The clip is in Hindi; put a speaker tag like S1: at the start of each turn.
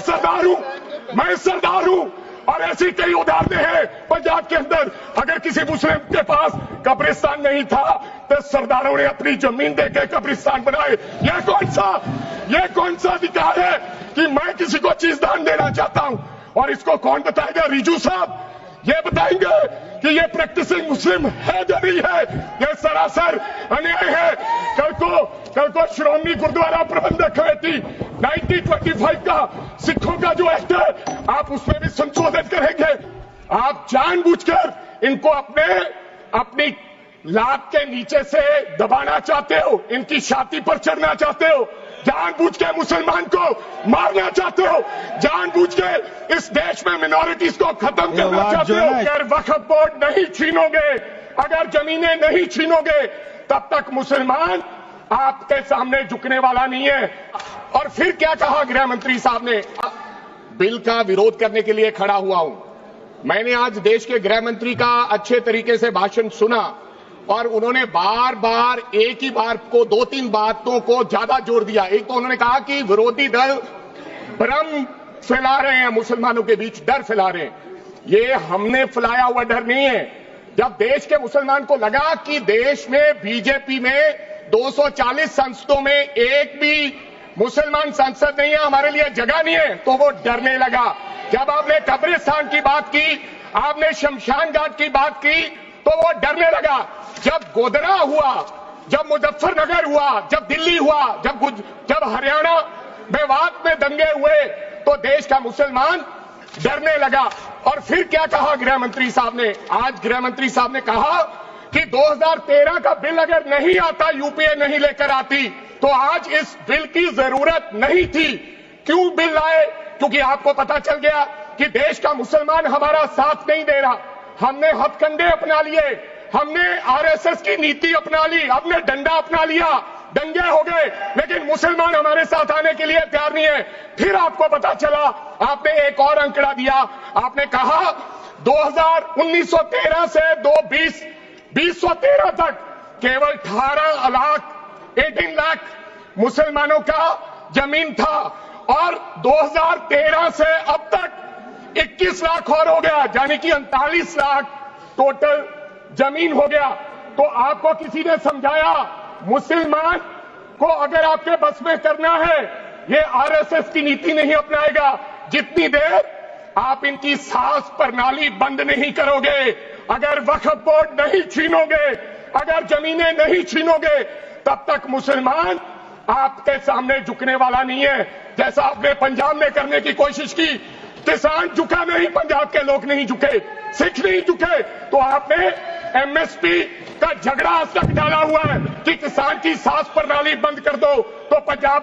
S1: मैं सरदार हूं और ऐसी कई उदाहरणें हैं पंजाब के अंदर। अगर किसी मुस्लिम के पास कब्रिस्तान नहीं था तो सरदारों ने अपनी जमीन देके कब्रिस्तान बनाए। यह कौन सा अधिकार है कि मैं किसी को चीज दान देना चाहता हूं? और इसको कौन बताएगा? रिजू साहब ये बताएंगे कि ये प्रैक्टिसिंग मुस्लिम है या नहीं है? यह सरासर अन्याय है। कल को श्रोमणी गुरुद्वारा प्रबंधक कमेटी 1925 का सिखों का जो एक्ट है आप उसमें भी संशोधन करेंगे। आप जानबूझकर इनको अपनी लात के नीचे से दबाना चाहते हो, इनकी छाती पर चढ़ना चाहते हो, जानबूझ के मुसलमान को मारना चाहते हो, जानबूझ के इस देश में मिनॉरिटीज को खत्म करना चाहते हो। अगर वक्फ बोर्ड नहीं छीनोगे, अगर जमीनें नहीं छीनोगे तब तक मुसलमान आपके सामने झुकने वाला नहीं है। और फिर क्या कहा गृह मंत्री साहब ने? बिल का विरोध करने के लिए खड़ा हुआ हूं। मैंने आज देश के गृह मंत्री का अच्छे तरीके से भाषण सुना और उन्होंने बार बार एक ही बात को 2-3 बातों को ज्यादा जोर दिया। एक तो उन्होंने कहा कि विरोधी दल भ्रम फैला रहे हैं, मुसलमानों के बीच डर फैला रहे हैं। ये हमने फैलाया हुआ डर नहीं है। जब देश के मुसलमान को लगा कि देश में बीजेपी में 240 संसदों में एक भी मुसलमान सांसद नहीं है, हमारे लिए जगह नहीं है, तो वो डरने लगा। जब आपने कब्रिस्तान की बात की, आपने शमशान घाट की बात की, तो वो डरने लगा। जब गोधरा हुआ, जब मुजफ्फरनगर हुआ, जब दिल्ली हुआ, जब हरियाणा मेवात में दंगे हुए, तो देश का मुसलमान डरने लगा। और फिर क्या कहा गृह मंत्री साहब ने? आज गृह मंत्री साहब ने कहा कि 2013 का बिल अगर नहीं आता, यूपीए नहीं लेकर आती, तो आज इस बिल की जरूरत नहीं थी। क्यों बिल लाए? क्योंकि आपको पता चल गया कि देश का मुसलमान हमारा साथ नहीं दे रहा। हमने हथकंडे अपना लिए, हमने आरएसएस की नीति अपना ली, हमने डंडा अपना लिया, दंगे हो गए, लेकिन मुसलमान हमारे साथ आने के लिए तैयार नहीं है। फिर आपको पता चला, आपने एक और आंकड़ा दिया, आपने कहा 1913 से 2013 तक केवल 18 लाख मुसलमानों का जमीन था और 2013 से अब तक 21 लाख और हो गया, यानी कि 39 लाख टोटल जमीन हो गया। तो आपको किसी ने समझाया मुसलमान को अगर आपके बस में करना है, ये आरएसएस की नीति नहीं अपनाएगा जितनी देर आप इनकी सांस प्रणाली बंद नहीं करोगे। अगर वक्फ बोर्ड नहीं छीनोगे, अगर जमीनें नहीं छीनोगे, तब तक मुसलमान आपके सामने झुकने वाला नहीं है। जैसा आपने पंजाब में करने की कोशिश की, किसान झुका नहीं, पंजाब के लोग नहीं झुके, सिख नहीं झुके, तो आपने एमएसपी का झगड़ा आज तक डाला हुआ है कि किसान की सांस प्रणाली बंद कर दो, तो पंजाब